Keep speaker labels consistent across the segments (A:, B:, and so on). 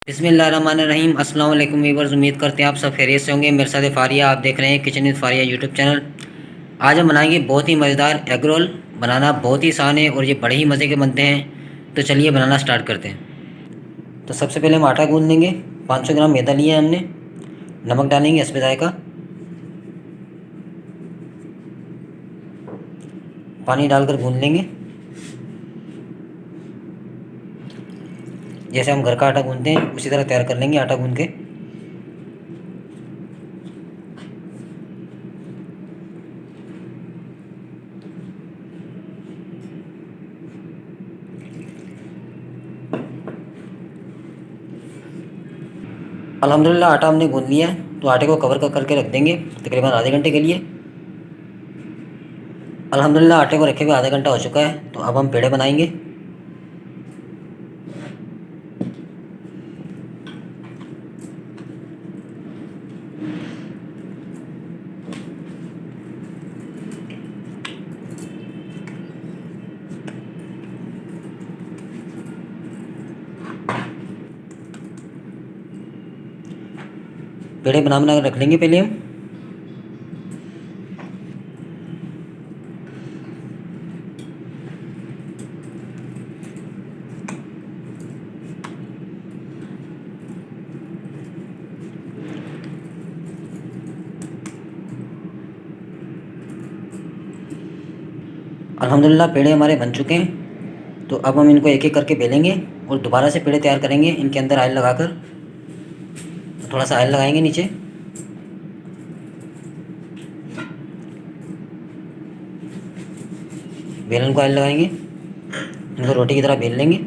A: बिस्मिल्लाहिर्रहमानिर्रहीम। अस्सलाम वालेकुम वीवर्स, उम्मीद करते हैं आप सब खैरियत से होंगे। मेरे साथ फारिया, आप देख रहे हैं kitchen with Faria YouTube channel. आज हम बनाएंगे बहुत ही मज़ेदार एग रोल। बनाना बहुत ही आसान है और ये बड़े ही मज़े के बनते हैं। तो चलिए बनाना स्टार्ट करते हैं। तो सबसे पहले हम आटा गूंद लेंगे। 500 ग्राम मैदा लिया है हमने। नमक डालेंगे इसमें जायका। पानी डालकर गूंद लेंगे। जैसे हम घर का आटा गूंदते हैं उसी तरह तैयार कर लेंगे आटा गूंद के। अल्हम्दुलिल्लाह आटा हमने गूंद लिया है, तो आटे को कवर करके रख देंगे तकरीबन आधे घंटे के लिए। अल्हम्दुलिल्लाह आटे को रखे हुए आधा घंटा हो चुका है। तो अब हम पेड़े बनाएंगे। पेड़े बना के रख लेंगे पहले हम। अल्हम्दुलिल्लाह पेड़े हमारे बन चुके हैं। तो अब हम इनको एक एक करके बेलेंगे और दोबारा से पेड़े तैयार करेंगे इनके अंदर ऑयल लगाकर। तो थोड़ा सा ऑयल लगाएंगे नीचे। बेलन को ऑयल लगाएंगे, इनको रोटी की तरह बेल लेंगे।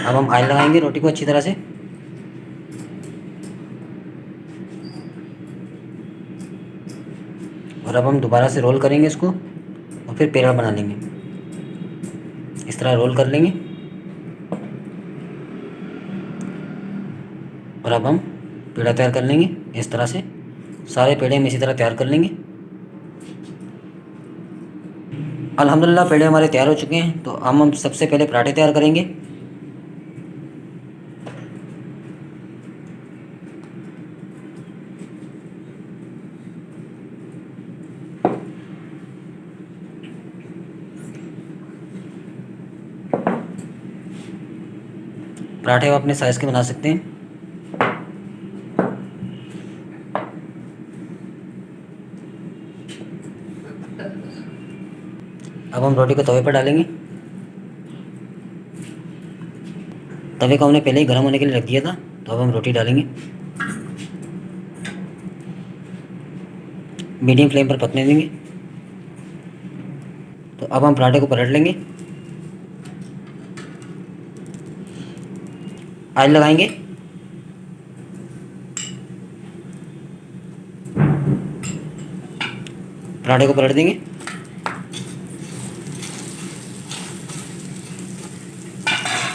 A: अब हम ऑयल लगाएंगे रोटी को अच्छी तरह से। और अब हम दोबारा से रोल करेंगे इसको और फिर पेड़ा बना लेंगे। इस तरह रोल कर लेंगे। और अब हम पेड़ा तैयार कर लेंगे इस तरह से। सारे पेड़े हम इसी तरह तैयार कर लेंगे। अल्हम्दुलिल्लाह पेड़े हमारे तैयार हो चुके हैं। तो हम सबसे पहले पराठे तैयार करेंगे। पराठे आप अपने साइज़ के बना सकते हैं। अब हम रोटी को तवे पर डालेंगे। तवे को हमने पहले ही गर्म होने के लिए रख दिया था। तो अब हम रोटी डालेंगे। मीडियम फ्लेम पर पकने देंगे। तो अब हम पराठे को पलट लेंगे। ऑयल लगाएंगे। पराठे को पलट देंगे।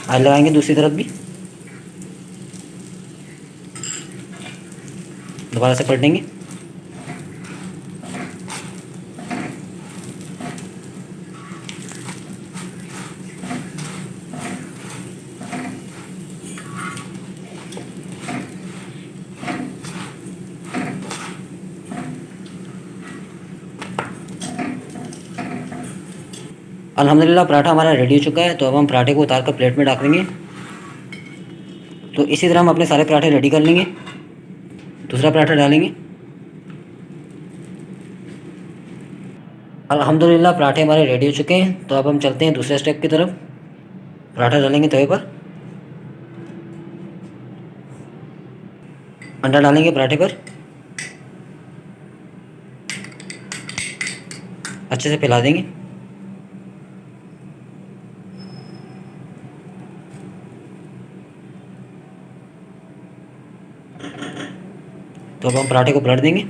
A: ऑयल लगाएंगे दूसरी तरफ भी। दोबारा से पलटेंगे। अल्हम्दुलिल्लाह पराठा हमारा रेडी हो चुका है। तो अब हम पराठे को उतार कर प्लेट में डाल देंगे। तो इसी तरह हम अपने सारे पराठे रेडी कर लेंगे। दूसरा पराठा डालेंगे। अल्हम्दुलिल्लाह पराठे हमारे रेडी हो चुके हैं। तो अब हम चलते हैं दूसरे स्टेप की तरफ। पराठा डालेंगे तवे पर। अंडा डालेंगे पराठे पर। अच्छे से फैला देंगे। तो अब हम पराठे को पलट देंगे।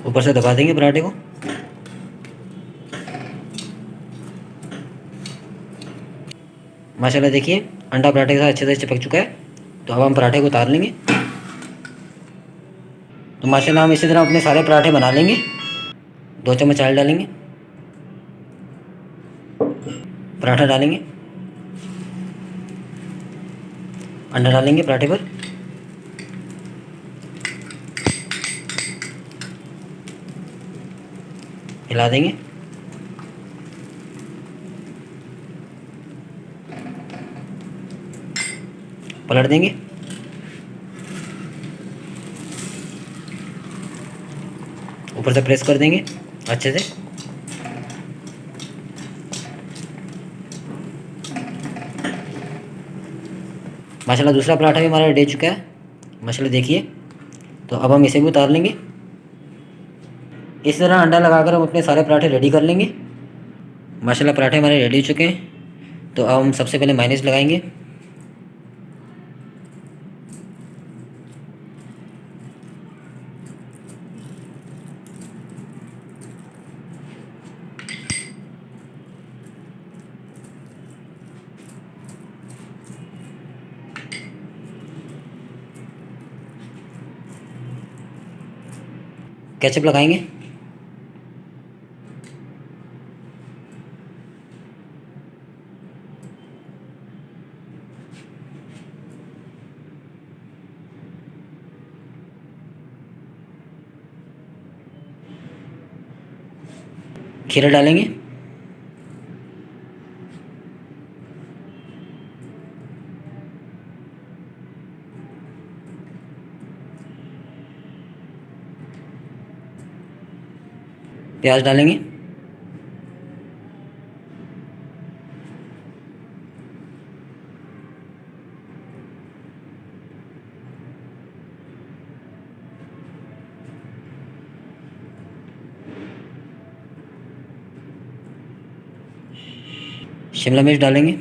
A: ऊपर से दबा देंगे पराठे को। माशाल्लाह देखिए अंडा पराठे के साथ अच्छे से चिपक चुका है। तो अब हम पराठे को उतार लेंगे। तो माशाल्लाह हम इसी तरह अपने सारे पराठे बना लेंगे। 2 चम्मच ऑयल डालेंगे, पराठा डालेंगे, अंडा डालेंगे पराठे पर, हिला देंगे, पलट देंगे। ऊपर से प्रेस कर देंगे अच्छे से। माशाल्लाह दूसरा पराठा भी हमारा रेडी चुका है। माशाल्लाह देखिए। तो अब हम इसे भी उतार लेंगे। इस तरह अंडा लगाकर हम अपने सारे पराठे रेडी कर लेंगे। माशाल्लाह पराठे हमारे रेडी हो चुके हैं। तो अब हम सबसे पहले मायोनीज लगाएंगे। केचप लगाएंगे। खीरा डालेंगे। प्याज डालेंगे। शिमला मिर्च डालेंगे।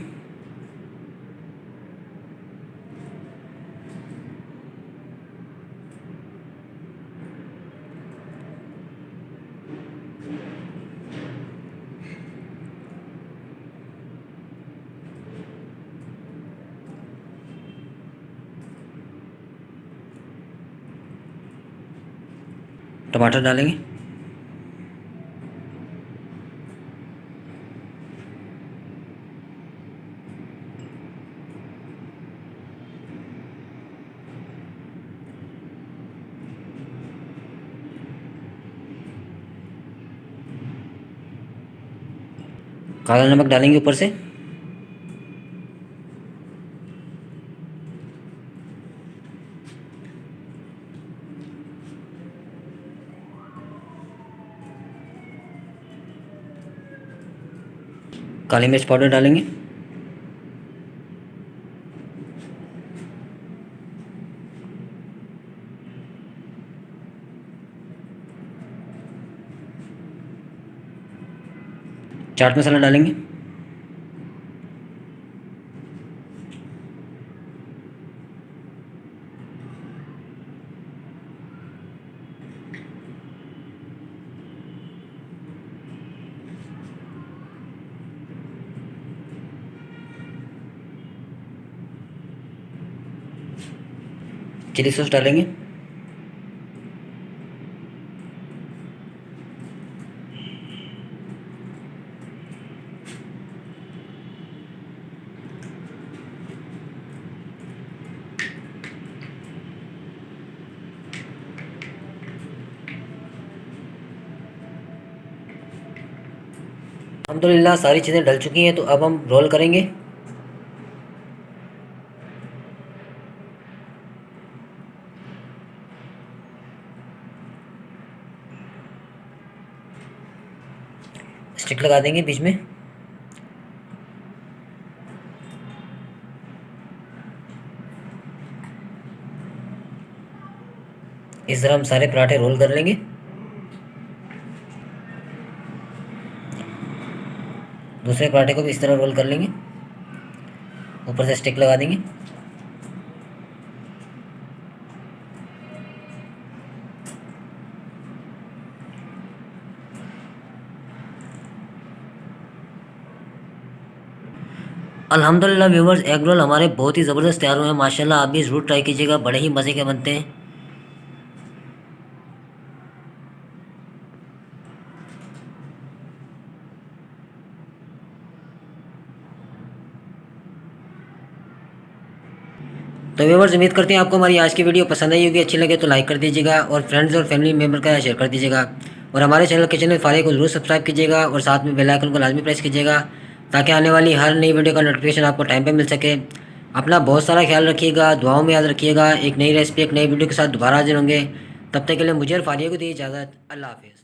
A: टमाटर डालेंगे। काला नमक डालेंगे ऊपर से। काली मिर्च पाउडर डालेंगे। चाट मसाला डालेंगे। चिली सॉस डालेंगे। अल्हम्दुलिल्लाह सारी चीज़ें डल चुकी हैं। तो अब हम रोल करेंगे। स्टिक लगा देंगे बीच में। इस तरह हम सारे पराठे रोल कर लेंगे। दूसरे पराठे को भी इस तरह रोल कर लेंगे, ऊपर से स्टिक लगा देंगे। अल्हम्दुलिल्लाह व्यूवर्स, एग रोल हमारे बहुत ही ज़बरदस्त तैयार हुए हैं माशाल्लाह। आप भी ज़रूर ट्राई कीजिएगा, बड़े ही मज़े के बनते हैं। तो व्यूवर्स, उम्मीद करते हैं आपको हमारी आज की वीडियो पसंद आई होगी। अच्छी लगे तो लाइक कर दीजिएगा और फ्रेंड्स और फैमिली मेम्बर का शेयर कर दीजिएगा। और हमारे चैनल किचन विद फारिया को जरूर सब्सक्राइब कीजिएगा और साथ में बेल आइकन को लाजमी प्रेस कीजिएगा, ताकि आने वाली हर नई वीडियो का नोटिफिकेशन आपको टाइम पे मिल सके। अपना बहुत सारा ख्याल रखिएगा, दुआओं में याद रखिएगा। एक नई रेसिपी एक नई वीडियो के साथ दोबारा हाजिर होंगे। तब तक के लिए मुझे और फारिया को दी इजाज़त। अल्लाह हाफिज़।